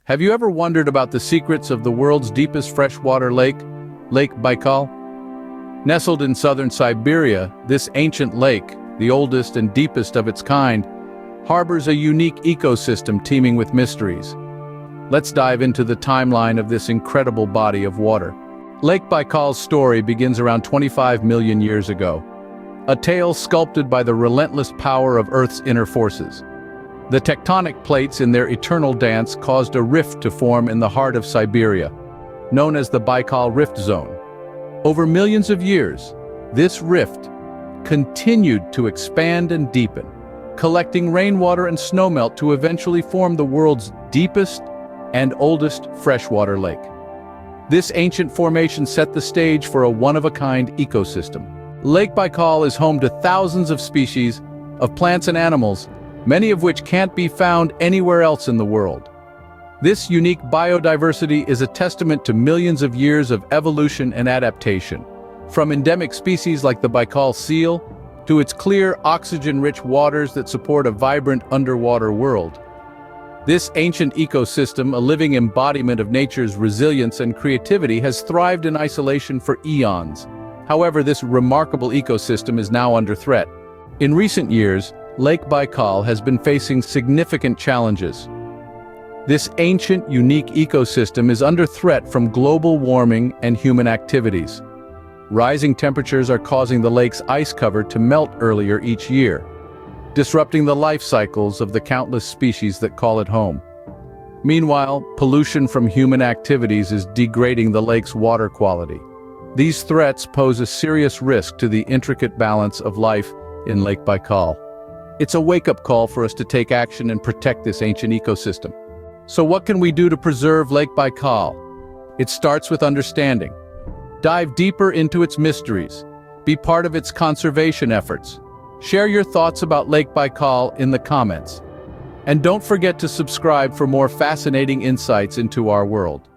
Have you ever wondered about the secrets of the world's deepest freshwater lake, Lake Baikal? Nestled in southern Siberia, this ancient lake, the oldest and deepest of its kind, harbors a unique ecosystem teeming with mysteries. Let's dive into the timeline of this incredible body of water. Lake Baikal's story begins around 25 million years ago, a tale sculpted by the relentless power of Earth's inner forces. The tectonic plates in their eternal dance caused a rift to form in the heart of Siberia, known as the Baikal Rift Zone. Over millions of years, this rift continued to expand and deepen, collecting rainwater and snowmelt to eventually form the world's deepest and oldest freshwater lake. This ancient formation set the stage for a one-of-a-kind ecosystem. Lake Baikal is home to thousands of species of plants and animals, many of which can't be found anywhere else in the world. This unique biodiversity is a testament to millions of years of evolution and adaptation, from endemic species like the Baikal seal to its clear, oxygen-rich waters that support a vibrant underwater world. This ancient ecosystem, a living embodiment of nature's resilience and creativity, has thrived in isolation for eons. However, this remarkable ecosystem is now under threat. In recent years, Lake Baikal has been facing significant challenges. This ancient, unique ecosystem is under threat from global warming and human activities. Rising temperatures are causing the lake's ice cover to melt earlier each year, disrupting the life cycles of the countless species that call it home. Meanwhile, pollution from human activities is degrading the lake's water quality. These threats pose a serious risk to the intricate balance of life in Lake Baikal. It's a wake-up call for us to take action and protect this ancient ecosystem. So what can we do to preserve Lake Baikal? It starts with understanding. Dive deeper into its mysteries. Be part of its conservation efforts. Share your thoughts about Lake Baikal in the comments. And don't forget to subscribe for more fascinating insights into our world.